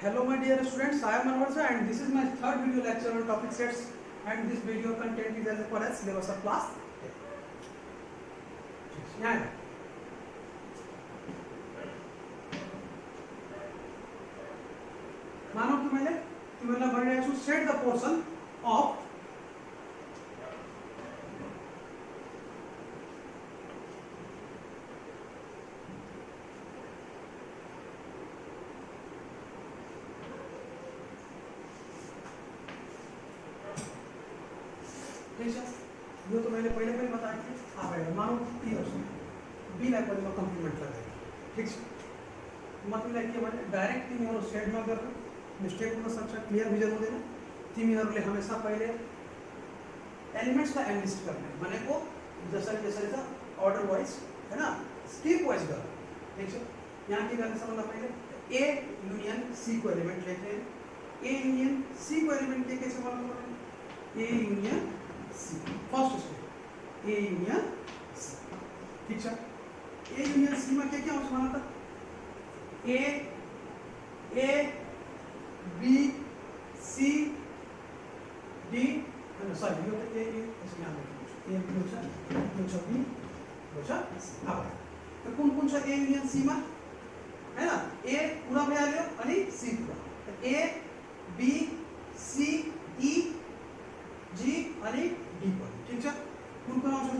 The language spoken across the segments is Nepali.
Hello my dear students, I am Anwar sir and this is my third video lecture on topic sets and this video content is as per as syllabus of class 10. यहाँ है मानो कि मैंने भरने to set the portion of ये तो मैंने पहले बताया कि आप मानो पी और बी लाइक वाले कंप्लीमेंट लगाएगा ठीक है मतलब लाइक के मैंने डायरेक्ट तीन और सेट में कर मिस्टेक होना सबसे क्लियर विजन हो देना तीन और हमेशा पहले एलिमेंट्स का एनलिस्ट करना है माने को जैसा जैसा ऑर्डर वाइज है ना स्किप वाइज कर ठीक है यहाँ की करने समझना पहले ए यूनियन सी को एलिमेंट लेते हैं ए यूनियन सी को एलिमेंट के कैसे मालूम करेंगे A union C first step A union C ठीक है ए यूनियन सी में क्या क्या होता माना था A B C D sorry ये तो ए इसमें आ गया ए पूछा बी पूछा अब तो कौन सा ए यूनियन सी में है ना ए पूरा में आ लियो आणि सी पूरा ए बी सी ई जी आणि डी पर ठीक है उनको नाम से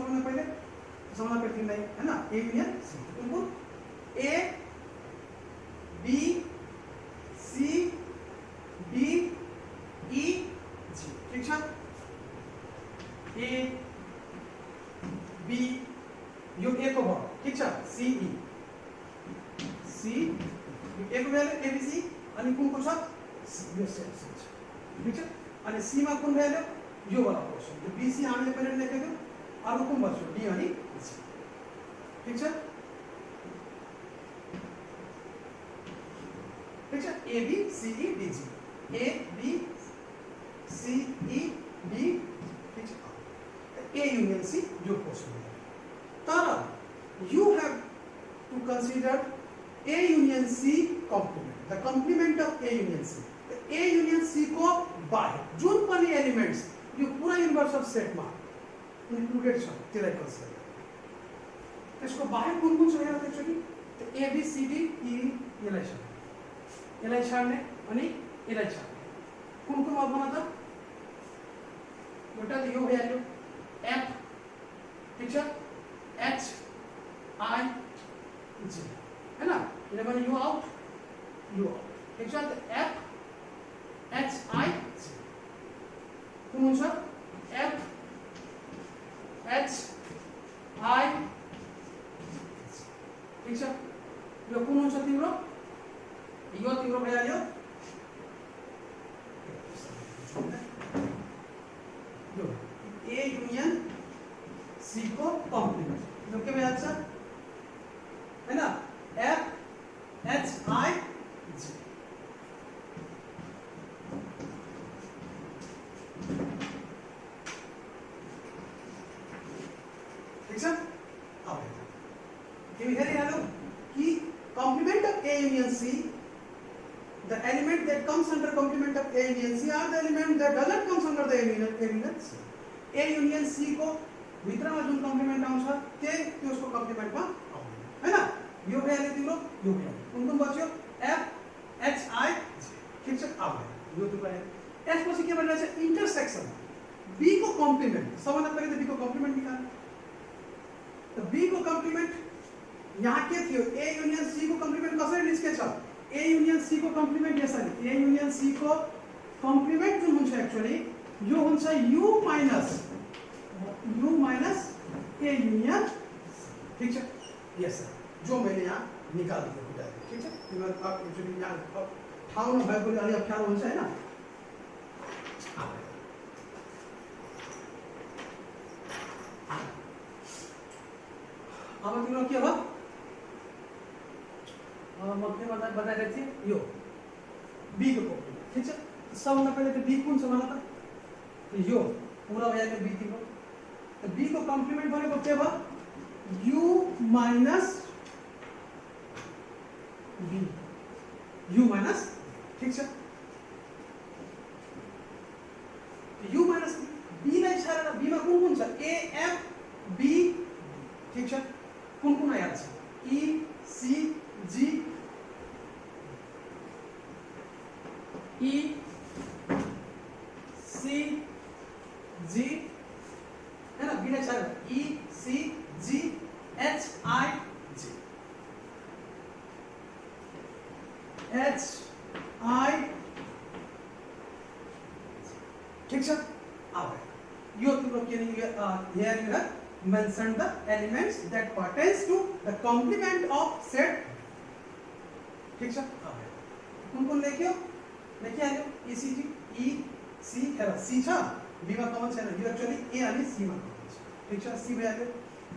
समझना पड़ती नहीं है ना ए यूनियन सी उनको A B C D E G ठीक है ए बी यो ए को भाग ठीक है सी ई सी ए को वैल्यू ए बी सी आणि कोण को साथ सी ठीक है आणि सी में कोण वैल्यू यो वाला पोर्शन तो बीसी आने पहले लेके गयो और हुकुम बचो डी यानी ठीक है A B C E D G A B C E D ठीक है ए यूनियन सी जो पोर्शन है तारा you have to consider A union C complement the complement of A union C A union C को बाहर जोन पानी एलिमेंट्स ये पूरा इनवर्स ऑफ सेट में इंक्लूडेड छ तेरा कंसीडर इसको बाहर कौन चाहिए होता एक्चुअली तो A B C D E L ने आणि एल कौन बना था बेटा यो वैल्यू एफ ठीक है एच आई जी है ना ये माने यू आउट ठीक है तो एफ एच आई कौन सा एफ एच आई ठीक है यो कौन सा तीव्र यो तीव्र भैया लियो यो ए यूनियन सी को कॉम्प्लीमेंट जो के भैया अच्छा है ना F H I G complement of A union C, the element that comes under complement of A union C are the element that doesn't comes under the A union C. A union C को भीतर में जो complement आउंसा ते उसको complement में है ना यो वैल्यू दिलो यो वैल्यू उनको बच्चों F H I ठीक है अब यो तो क्या है S को क्या बन रहा है इंटरसेक्शन B को complement समझना पड़ेगा B को complement निकालना तो B को complement यहाँ के थियो A यूनियन C को कॉम्प्लीमेंट कसं लिखके चल A यूनियन C को कॉम्प्लीमेंट ऐसा नहीं A यूनियन C को कॉम्प्लीमेंट जो होता है एक्चुअली यो होता है U माइनस A यूनियन ठीक है यस सर जो मैंने यहाँ निकाल दिया बेटा ठीक है मैं आप एक्चुअली यहाँ ठाव में भाई बोले अब क्या होता है ना अब तीनों क्या हुआ मध्य बता रहे थे यो बी को कॉम्प्लीमेंट ठीक है सब ना पहले तो बी कौन सा बना था तो यो पूरा हो जाएगा बी तीनों तो बी को कॉम्प्लीमेंट बने को क्या हुआ U minus B U minus ठीक है u माइनस b ला इशारा ना b में कौन सा a f b ठीक है कौन आया छ e c g e c g है ना b ला इशारा e c g h i g h i ठीक है अब you have to look here you have mentioned the elements that pertains to the complement of set ठीक है अब कौन लेखियो लेखिए आयो ECG E C है C छ B में कौन छ ना you actually A आणि C में ठीक छ C भए आयो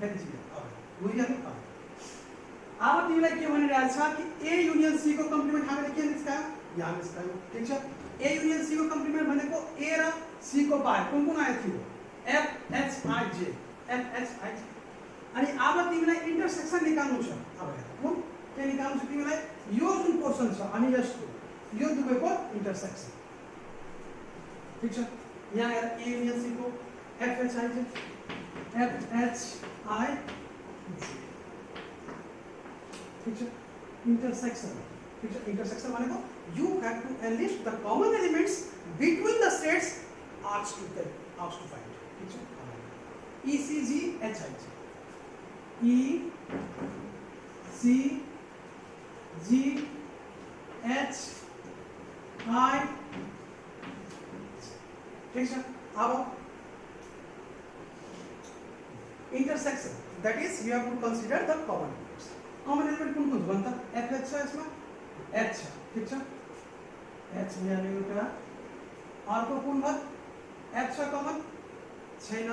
फेरि जी अब बुझिहाल्नु अब तिमीलाई के भनिरहेछ कि A युनियन C को कम्प्लिमेन्ट हामीले के निस्कायो यहाँ निस्कायो ठीक छ A युनियन C को कम्प्लिमेन्ट भनेको A र C को बाहेक कुन आएको थियो F H I J F H I J अनि अब तिमीलाई इन्टरसेक्सन निकाल्नु छ अब कुन के निकाल्नु छ तिमीलाई यो जुन पोर्सन छ अनि यसको यो दुवैको इन्टरसेक्सन ठीक छ यहाँ हेर A युनियन C को F H I J F H I J ठीक है इंटरसेक्शन ठीक है इंटरसेक्शन माने को you have to enlist the common elements between the sets asked to find ठीक है E C G H I J E C G H I ठीक है अब intersection that is you have to consider the common elements common element कुन कुन भन्छ f h छ यसमा h छ ठीक छ h यहाँ एउटा अर्को कुन भयो f छ कमन छैन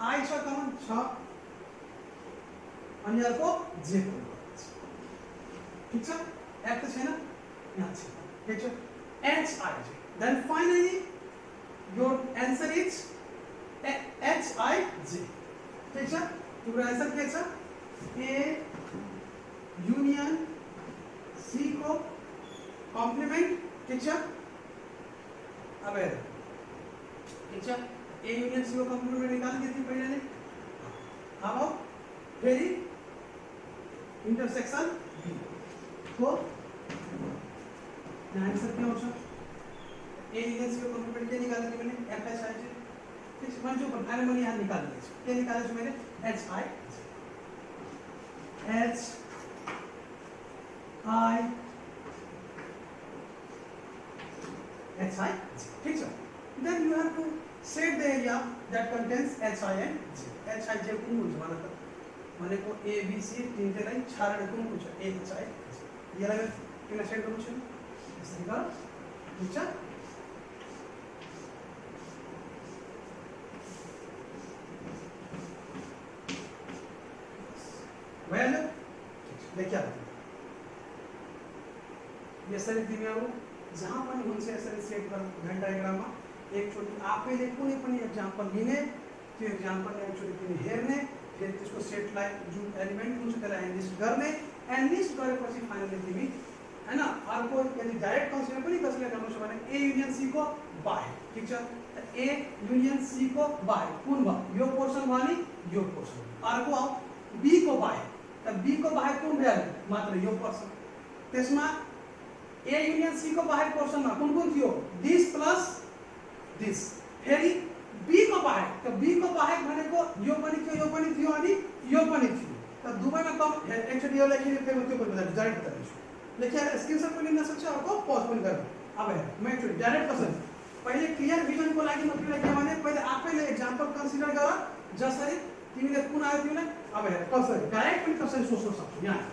i छ कमन छ अनि अर्को j कुन भयो ठीक छ f त छैन यहाँ छ ठीक छ h i j then finally your answer is h i j ठीक छ तिम्रो आन्सर के छ a यूनियन C को कॉम्प्लीमेंट ठीक है अब है ठीक है A यूनियन C को कॉम्प्लीमेंट निकाल दी थी पहले ने अब फिर इंटरसेक्शन B तो आंसर क्या होगा A यूनियन C को कॉम्प्लीमेंट क्या निकाला थी मैंने F H I J ठीक है मन जो पर मैंने यहाँ निकाल दिया क्या निकाला जो मैंने H I H I H I J ठीक है then you have to set the area that contains H I and J H I J कुन हुन्छ माने को A B C तीनटैलाई छाडेर कुन हुन्छ H I J यसलाई किन सेट गर्नु छ यसरी गर ठीक छ भइहाल्यो देखिया यसरी तिमीहरु जहाँ पनि हुन्छ यसरी सेट गर्न भेन डायग्राममा एकचोटी आफैले कुनै पनि एक्जाम्पल लिने त्यो एक्जाम्पल एकचोटी तिमी हेर्ने फेरि त्यसको सेटलाई जुन एलिमेन्ट हुन्छ त्यसलाई एनलिस्ट गर्ने एनलिस्ट गरेपछि फाइनली तिमी हैन अर्को यदि डाइरेक्ट कन्सिडर पनि कसले गर्नु छ भने A युनियन C को बाहेक ठीक छ A युनियन C को बाहेक कुन भयो यो पोर्सन भयो नि यो पोर्सन अर्को B को बाहेक त B को बाहेक कुन भयो मात्र यो पोर्सन त्यसमा A यूनियन C को बाहेक पोर्सनमा कुन कुन थियो दिस प्लस दिस फेरि B को बाहेक त B को बाहेक भनेको यो पनि थियो अनि यो पनि थियो त दुवैमा कम एक्चुअली यो लेखिने फेरि त्यो पनि बता डाइरेक्ट बताइछु लेखेर स्क्रिनशट पनि लिन सक्छ अर्को पज पनि गर्न अब हेर म एक्चुअली डाइरेक्ट क्वेशन पहिले क्लियर भिजन को लागि म तिमीलाई के भने पहिले आफैले एक्जाम्पल कन्सिडर गर जसरी तिमीले कुन आयो तिमीलाई अब हेर कसरी डाइरेक्ट पनि कसरी सोच्न सक्छौ यहाँ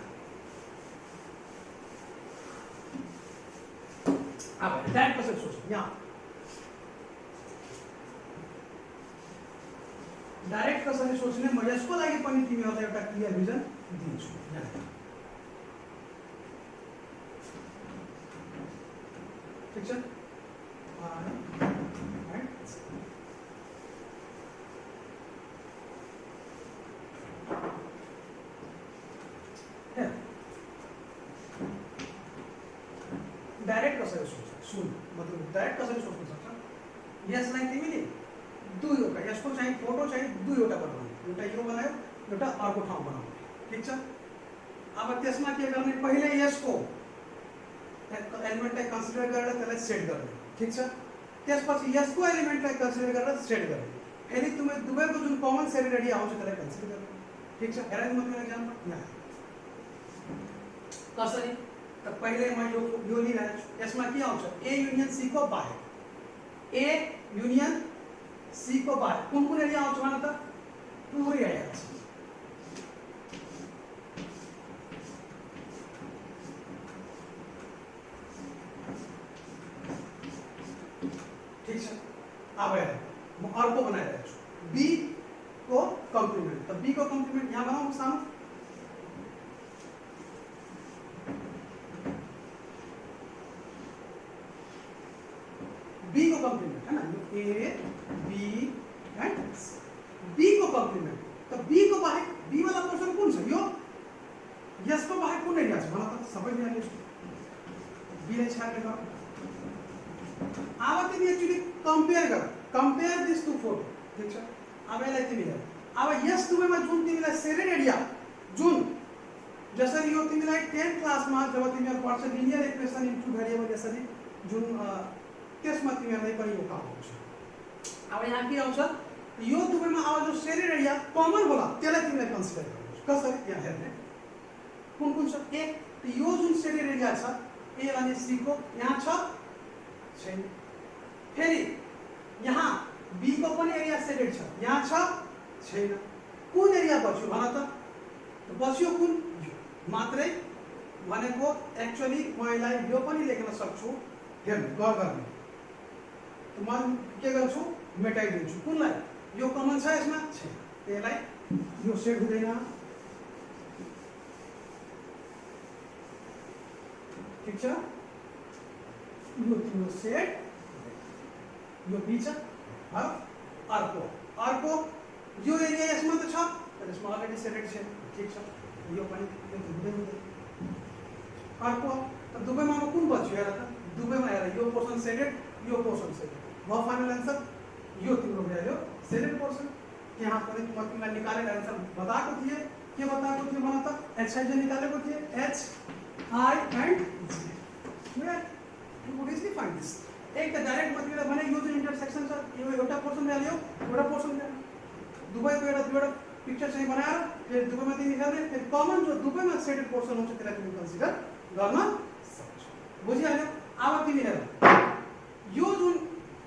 अब डाइरेक्ट कसरी सोच्नु यहाँ डाइरेक्ट कसरी सोच्ने म यसको लागि पनि तिमीहरुलाई एउटा क्लियर भिजन दिन्छु यहाँ ठीक छ डायरेक्ट कसरी सोच्छ सुन मतलब डायरेक्ट कसरी सोच्न सक्छ यसलाई तिमीले दुईवटा यसको चाहिँ फोटो चाहिँ दुईवटा बनाउनु एउटा यो बनायो एउटा अर्को ठाउँ बनाउनु ठीक छ अब त्यसमा के गर्ने पहिले यसको एलिमेन्टलाई कन्सिडर गरेर त्यसलाई सेट गर्ने ठीक छ त्यसपछि यसको एलिमेन्टलाई कन्सिडर गरेर सेट गर्ने फेरि तिमी दुवैको जुन कमन सेट एरिया आउँछ त्यसलाई कन्सिडर गर्ने ठीक छ हेर म तिमीलाई एक्जाम्पल यहाँ कसरी त पहिले म यो लिइरहेको छु यसमा के आउँछ ए युनियन सी को बाहेक ए युनियन सी को बाहेक कुन कुन एरिया आउँछ भन त पुरै एरिया आउँछ ठीक छ अब हेर म अर्को बनाइरहेको छु बी को कम्प्लिमेन्ट त बी को कम्प्लिमेन्ट यहाँ बनाऊ सानो बी को कम्प्लिमेन्ट है ना ए बी एंड बी को कम्प्लिमेन्ट त बी को बाहेक बी वाला पोर्सन कुन छ यो यसको बाहेक कुन एरिया छ भन त सबै एरिया बी लाई छाडेर गर अब तिमी actually compare this to photo ठीक छ अब यसलाई तिमी हेर अब यस दुवैमा जुन तिमीलाई सेडेड एरिया जुन जसरी यो तिमीलाई 10th क्लासमा जब तिमीहरु पढ्छ linear equation in two variable यसरी जुन त्यसमा तिमीहरुलाई पनि यो काम हुन्छ अब यहाँ के आउँछ यो दुवैमा अब जो सेडेड एरिया कमन होला त्यसलाई तिमीलाई कन्सिडर गर्नु कसरी यहाँ हेर्ने कुन कुन छ एक यो जुन सेडेड एरिया छ ए अनि सी को यहाँ छ छैन फेरि यहाँ बी को पनि एरिया सेडेड छ यहाँ छ छैन कुन एरिया बच्यो भन त बच्यो कुन मात्रै भनेको एक्चुअली म यसलाई यो पनि लेख्न सक्छु हेर्नु गर गर्ने म के गर्छु मेटाइदिन्छु कुनलाई यो कमन छ यसमा छैन त्यसलाई यो सेट हुँदैन ठीक छ यो तिम्रो सेट यो बी छ अर्को अर्को यो एरिया यसमा त छ तर यसमा अलरेडी सेटेड छ ठीक छ यो पनि यो हुँदै हुँदै अर्को त दुवैमा कुन बच्यो हेर त दुवैमा हेर यो पोर्सन सेटेड यो पोर्सन सेटेड म फाइनल आन्सर यो तिम्रो भयो सेटेड पोर्सन यहाँ पनि म तिमीलाई निकालेर आन्सर बताएको थिए के बताएको थिए भन त एच आई जे निकालेको थिए एच आई एन्ड जे you would easily find this एक त डाइरेक्ट म तिमीलाई भने यो जुन इन्टरसेक्सन छ यो एउटा पोर्सन भ्याल्यु एउटा पोर्सन भ्याल्यु दुवैको एउटा पिक्चर चाहिँ बनाएर फेरि दुवैमा तिमी हेर्ने फेरि कमन जो दुवैमा सेटेड पोर्सन हुन्छ त्यसलाई तिमी कन्सिडर गर्न सक्छौ बुझिहाल्यौ अब तिमी हेर यो जुन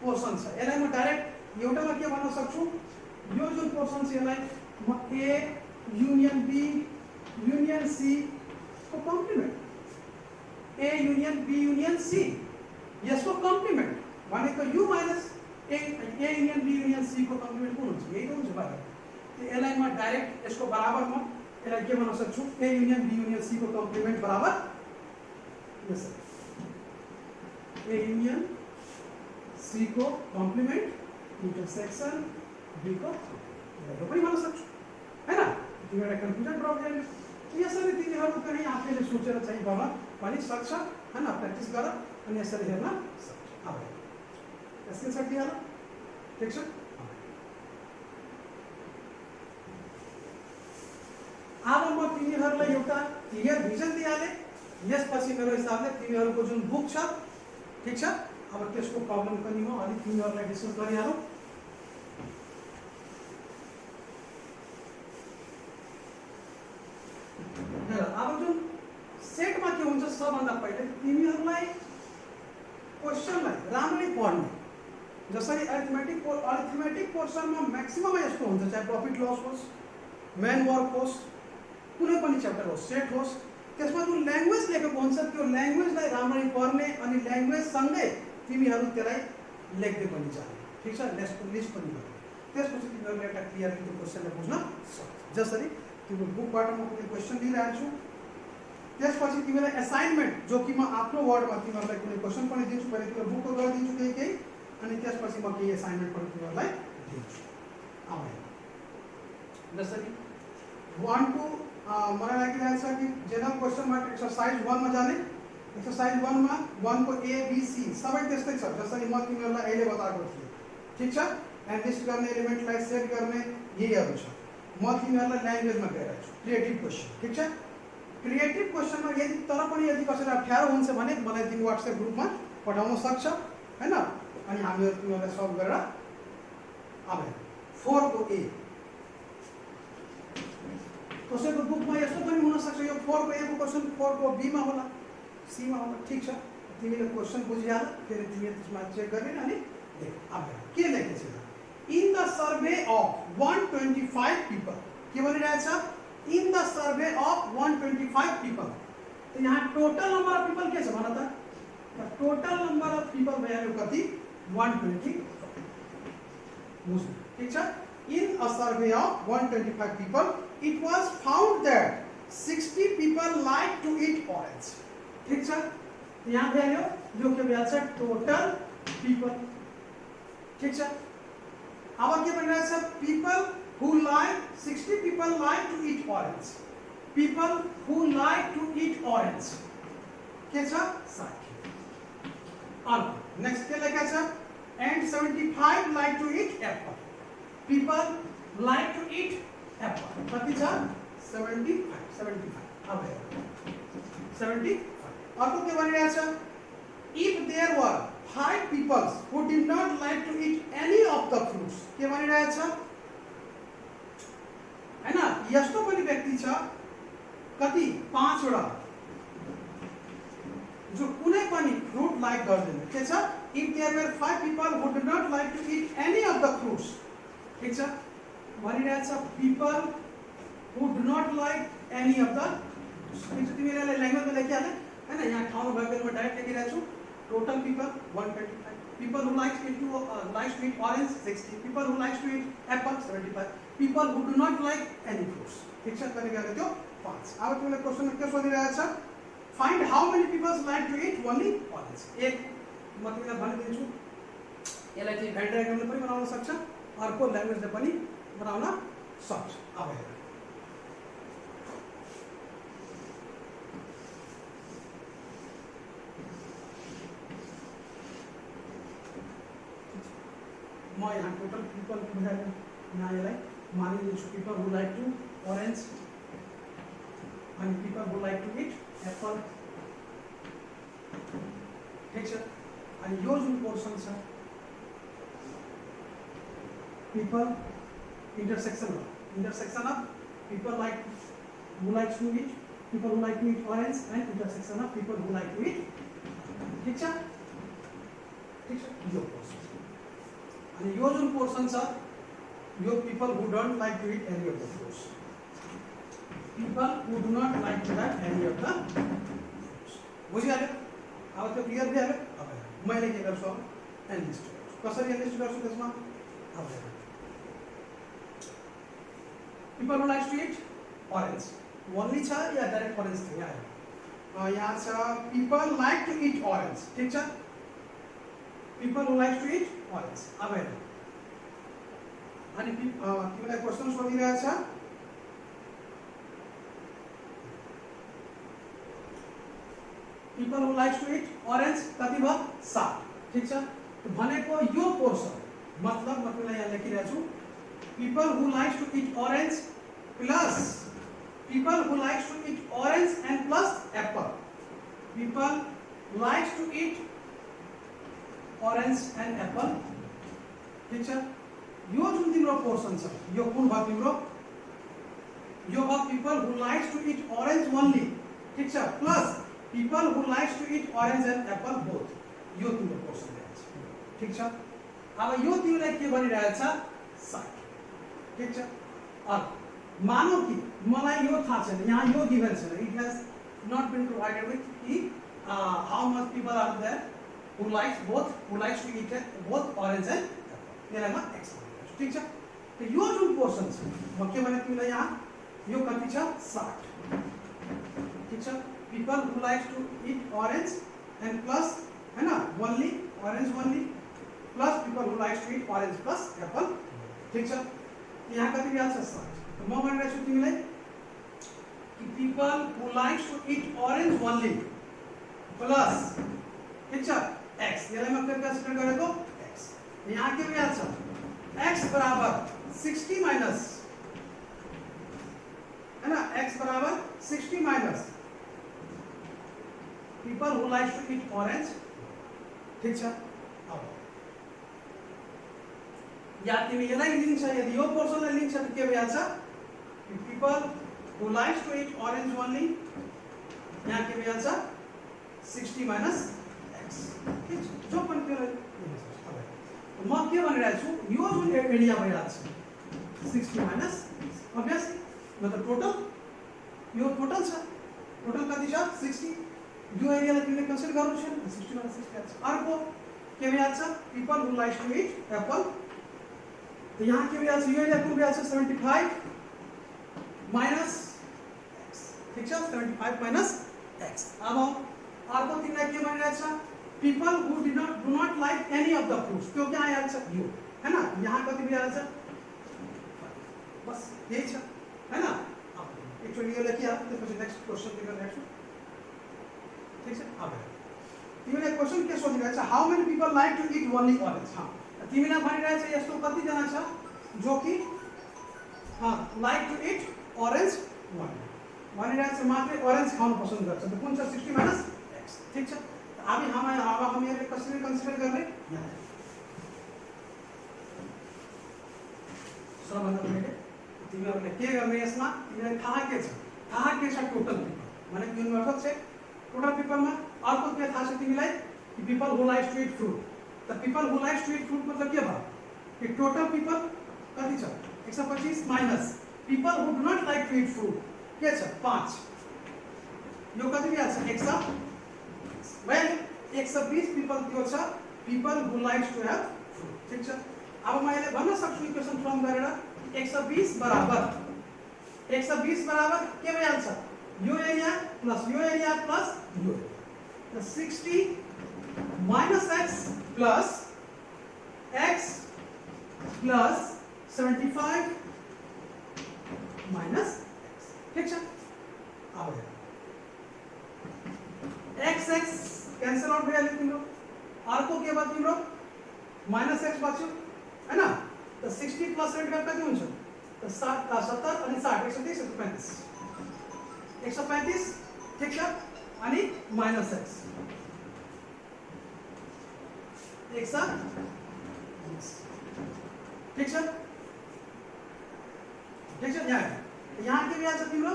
पोर्सन छ यसलाई म डाइरेक्ट एउटामा के भन्न सक्छु यो जुन पोर्सन छ यसलाई म A union B union C को complement A union B union C यसको कम्प्लिमेन्ट भनेको U minus A union B union C को कम्प्लिमेन्ट कुन हुन्छ यही त हुन्छ बाहिर त्यो यसलाई म डाइरेक्ट यसको बराबर म यसलाई के भन्न सक्छु A union B union C को कम्प्लिमेन्ट बराबर यस ए युनियन सी को कम्प्लिमेन्ट इन्टरसेक्सन बी को यो पनि भन्न सक्छु हैन त्यो एउटा कन्फ्युजन प्रब्लम यसरी तिमीहरु कहीं आफैले सोचेर चाहिँ गर्न पनि सक्छ हैन प्र्याक्टिस गर अनि यसरी हेर्न सक्छ अब यसको सकिन्छ होला ठीक छ अब म तिमीहरुलाई एउटा क्लियर भिजन दिइहाले यसपछि मेरो हिसाबले तिमीहरुको जुन बुक छ ठीक छ अब त्यसको प्रब्लम पनि म अलि तिमीहरुलाई डिस्कस गरिहालौं अब जुन सेटमा के हुन्छ सबभन्दा पहिले तिमीहरुलाई क्वेशनलाई राम्ररी पढ्ने जसरी अरिथमेटिक पोर्सनमा म्याक्सिमम यस्तो हुन्छ चाहे प्रॉफिट लस होस् मेन वर्क होस् कुनै पनि च्याप्टर होस् सेट होस् त्यसमा जुन ल्याङ्ग्वेज लेखेको हुन्छ त्यो ल्याङ्ग्वेजलाई राम्ररी पढ्ने अनि ल्याङ्ग्वेज सँगै तिमीहरु त्यसलाई लेख्दै पनि जाने ठीक छ लिस्ट पनि गर्ने त्यसपछि तिमीहरुले एउटा क्लियरली त्यो क्वेशनलाई बुझ्न सक्छ जसरी तिम्रो बुकबाट म कुनै क्वेशन दिइरहेको छु त्यसपछि तिमीलाई असाइनमेन्ट जो कि म आफ्नो वर्डमा तिमीहरुलाई कुनै क्वेशन पनि दिन्छु पहिले तिम्रो बुकको गरिदिन्छु केही अनि त्यसपछि म केही असाइनमेन्ट पनि तिमीहरुलाई दिन्छु अब जसरी 1 2 मलाई लागिरहेको छ कि जेनरल क्वेशनमा एक्सरसाइज 1 मा जाने एक्सरसाइज 1 में 1 को ए बी सी सबै त्यस्तै छ जसरी म तिमीहरूलाई अहिले बताएको थिएँ ठीक छ एन्ड लिस्ट गर्ने एलिमेन्टलाई सेट गर्ने यहीहरू छ म तिमीहरूलाई ल्याङ्ग्वेजमा गइरहेको छु क्रिएटिभ क्वेसन ठीक छ क्रिएटिभ क्वेसनमा यदि तर पनि यदि कसैलाई अप्ठ्यारो हुन्छ भने मलाई तिमी व्हाट्सएप ग्रुपमा पठाउन सक्छ हैन अनि हामीहरू तिमीहरूलाई सल्भ गरेर आउने 4 को ए कसैको बुकमा यस्तो पनि हुन सक्छ यो 4 को ए को क्वेसन 4 को बी मा होला सी मा होला ठीक छ तिमीले क्वेसन बुझिहाल फेरि तिमीले त्यसमा चेक गर्ने अनि देख अब के लेखेको छ इन द सर्वे अफ 125 पीपल के भनिरहेछ इन द सर्वे अफ 125 पीपल तो यहाँ टोटल नंबर अफ पीपल के छ भन त total number of people value कति 120 बुझ्नु ठीक छ in a survey of 125 people it was found that 60 people like to eat orange ठीक छ यहाँ भ्याल्यु यो के भ्याल्यु छ टोटल पीपल ठीक छ अब के भनिरहेछ people who like 60 people like to eat orange people who like to eat orange के छ 60 अब नेक्स्ट के लेखा छ and 75 like to eat apple people like to eat apple कति छ 75 अब 75 अर्को के भनिरहेछ if there were 5 people who did not like to eat any of the fruits के भनिरहेछ हैन यस्तो पनि व्यक्ति छ कति 5 वटा जो कुनै पनि फ्रुट लाइक गर्दैन के छ if there were 5 people who did not like to eat any of the fruits ठीक छ भनिरहेछ people who do not like any of the ठीक छ तिमीले ल्याङ्ग्वेजमा लेखिहाले हैन यहाँ ठाउँमा भएकोमा डाइरेक्ट लेखिरहेको छु total people 125 people who likes to eat orange 60 people who likes to eat apple 75 people who do not like any fruits ठीक छ कति गएको त्यो 5 अब तिमीले क्वेशन के सोधिरहेछ find how many people like to eat only orange एक म तिमीलाई भनिदिन्छु यसलाई चाहिँ भेन डायग्रामले पनि बनाउन सक्छ अर्को ल्याङ्ग्वेजले पनि बनाउन सक्छ अब हेर म यहाँ टोटल पीपल बुझाएँ यहाँ यसलाई मानिलिन्छु पीपल हु लाइक टु orange अनि people who like to eat apple ठीक छ अनि यो जुन पोर्सन छ people intersection of people like who likes to eat people who like to eat orange and intersection of people who like to eat ठीक छ यो पोर्सन अनि यो जुन पोर्सन छ यो people who don't like to eat any of the fruits people who do not like to have any of the fruits बुझिहाल्यो अब त्यो क्लियर भइहाल्यो अब मैले के गर्छु एनालिस्ट गर्छु कसरी एनालिस्ट गर्छु त्यसमा अब हेर people who likes to eat orange only छ या डाइरेक्ट orange थियो यहाँ छ people like to eat orange ठीक छ people who likes to eat orange अब हेर अनि तिमीलाई question सोधिरहेछ people who likes to eat orange कति भयो 7 ठीक छ भनेको यो पोर्सन मतलब म तिमीलाई यहाँ लेखिरहेको छु people who likes to eat orange plus people who likes to eat orange and plus apple people likes to eat orange and apple ठीक छ यो जुन तिम्रो पोर्सन छ यो कुन भयो तिम्रो यो भयो people who likes to eat orange only ठीक छ plus people who likes to eat orange and apple both यो तिम्रो पोर्सन रहेछ ठीक छ अब यो तिमीलाई के भनिरहेछ 60 ठीक छ अब मानौ कि मलाई यो थाहा छैन यहाँ यो गिभन छैन it has not been provided with कि how much people are there who likes to eat both orange and apple यसलाई म एक्सप्लेन गर्छु ठीक छ त यो जुन पोर्सन छ म के भने तिमीलाई यहाँ यो कति छ 60 ठीक छ people who likes to eat orange and plus हैन only orange only plus people who likes to eat orange plus apple ठीक छ यहाँ कति भ्याल्यु छ 60 म भनिरहेको छु तिमीलाई कि people who likes to eat orange only plus ठीक है x याला मग कंसीडर करे तो x यहाँ के भी आंसर x बराबर 60 माइनस है ना x बराबर 60 minus people who like to eat orange ठीक है अब या कि याला लिंक है यदि यो पोर्शन ला लिंक है तो के भी answer people who likes to eat orange only यहाँ के भी आंसर 60 माइनस x ठीक है जो पण के तो म के भनिरहेको छु यो जुन एरिया भइरहेको छ 60 माइनस obviously मतलब टोटल यो टोटल छ टोटल कति छ 60 यो एरियालाई तिमीले कन्सिडर गर्नु छैन 60 माइनस 60 अर्को के भइरहेको छ people who likes to eat apple तो यहाँ के भी आंसर यो एरिया को भी आंसर 75 माइनस x ठीक छ 75 माइनस x अब अर्को तिमीलाई के भनिरहेको छ people who do not like any of the fruits क्यों क्या आया छ यो है ना यहाँ कति भी आया छ बस यही छ है ना एक्चुअली यो लेखिए आप त्यसपछि नेक्स्ट क्वेशन देखिए नेक्स्ट ठीक छ अब तिमीले क्वेशन के सोधिरहेको छ how many people like to eat only orange हां तिमीले भनिरहेको छ यस्तो कति जना छ जो कि हां like to eat orange only भनिरहेको छ मात्र orange खान पसन्द गर्छ त कुन छ 60 माइनस x ठीक छ अब हम ये क्वेश्चन कंसीडर कर रहे हैं सबभन्दा पहिले तिमीहरुले के गर्ने यसमा तिमीलाई थाहा के छ टोटल पिपल माने जुन मतलब छ टोटल पिपलमा अर्को के थाहा छ तिमीलाई कि people who likes to eat fruit the people who likes to eat fruit मतलब के भयो कि टोटल पिपल कति छ 125 minus people who do not like to eat fruit के छ 5 यो कति आछ 100 well 120 people त्यो छ people who likes to have fruit ठीक छ अब मैले भन्न सक्छु इक्वेसन फर्म गरेर 120 बराबर के भइहाल्छ यो एरिया प्लस यो त 60 minus x plus x plus 75 minus x ठीक छ अब x कैंसिल आउट भइहाल्यो तिम्रो अर्को के भयो तिम्रो माइनस x बच्यो हैन त 60 प्लस 75 कति हुन्छ त 70 अनि 60 130 135 ठीक छ अनि माइनस x 120 ठीक छ यहाँ के भी आ छ तिम्रो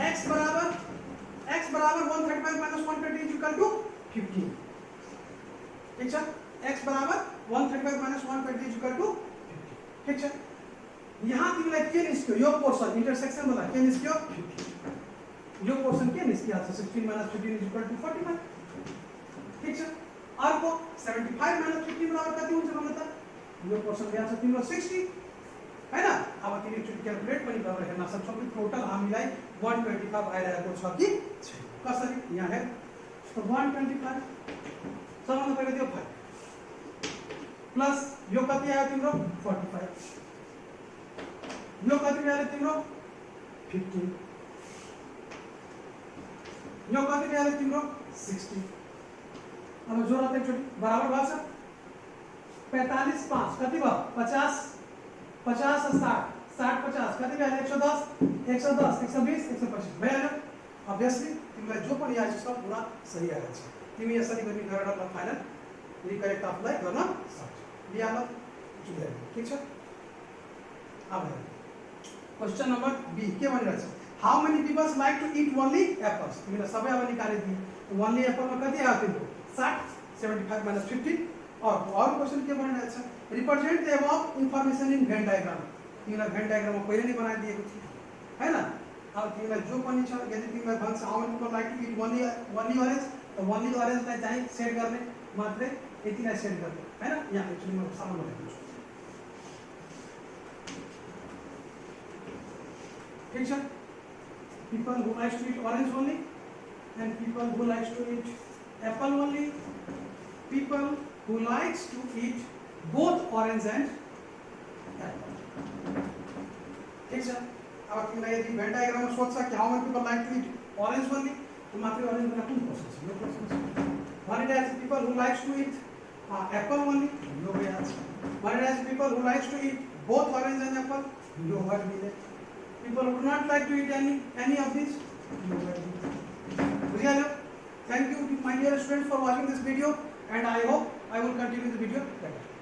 x बराबर 135 minus 120 is equal to 15 ठीक है x बराबर 135 minus 120 is equal to 15 ठीक है यहाँ तिमीलाई के निस्क्यो यो पोर्सन इंटरसेक्शन वाला के निस्क्यो 15 यो पोर्सन के निस्क्यो 16 minus 15 is equal to 45 ठीक है अर्को 75 minus 15 बराबर कति हुन्छ भन्नु त यो पोर्सन के आछ तिम्रो 60 हैन अब तिमी एकचोटी क्याल्कुलेट पनि गरेर हेर्न सक्छौ कि टोटल हामीलाई 125 आइरहेको छ कि छैन कसरी यहाँ हेर तो 125 सबभन्दा पहिले त्यो 5 प्लस यो कति आयो तिम्रो 45 यो कति आयो तिम्रो 15 यो कति आयो तिम्रो 60 अब जोडा एकचोटी बराबर भयो छ 45 5 कति भयो 50 50 और 60 60 50 कति भयो 110 120 125 भइहाल्यो obviously तिमीलाई जो पनि आएछ सब पुरा सही आएको छ तिमी यसरी गरी गरेर ल फाइनल रिकरेक्ट अप्लाई गर्न सक्छौ लिहाल क्लियर ठीक छ अब क्वेशन नंबर बी के भनिरहेछ how many peoples like to eat only apples तिमीलाई सबै अब निकालिदिए ओन्ली एप्पल मा कति आयो तिम्रो 60 75 minus 15 और क्वेश्चन के भनिरहेछ represent the above information in Venn diagram तिमीलाई भेन डायग्राम मा पहिले नै बनाइदिएको थियो हैन अब तिमीलाई जो पनि छ यदि तिमीलाई भन्छ how many people like to eat only orange त ओन्ली ऑरेंज लाई चाहिँ सेट गर्ने मात्रै यतिलाई सेट गर्ने हैन यहाँ एक्चुअली म सामान लेख्छु ठीक छ people who likes to eat orange only and people who likes to eat apple only people who likes to eat both orange and apple ठीक छ अब तिमीलाई यदि भेन डायग्राम में सोध्छ कि how many people like to eat orange only तो मात्र orange में कौन process? No process. One it has people who likes to eat apple only. No way has. One it has people who likes to eat both orange and apple. No what will it? People who do not like to eat any of these. No way. Really? Thank you, my dear students, for watching this video, and I hope I will continue the video better.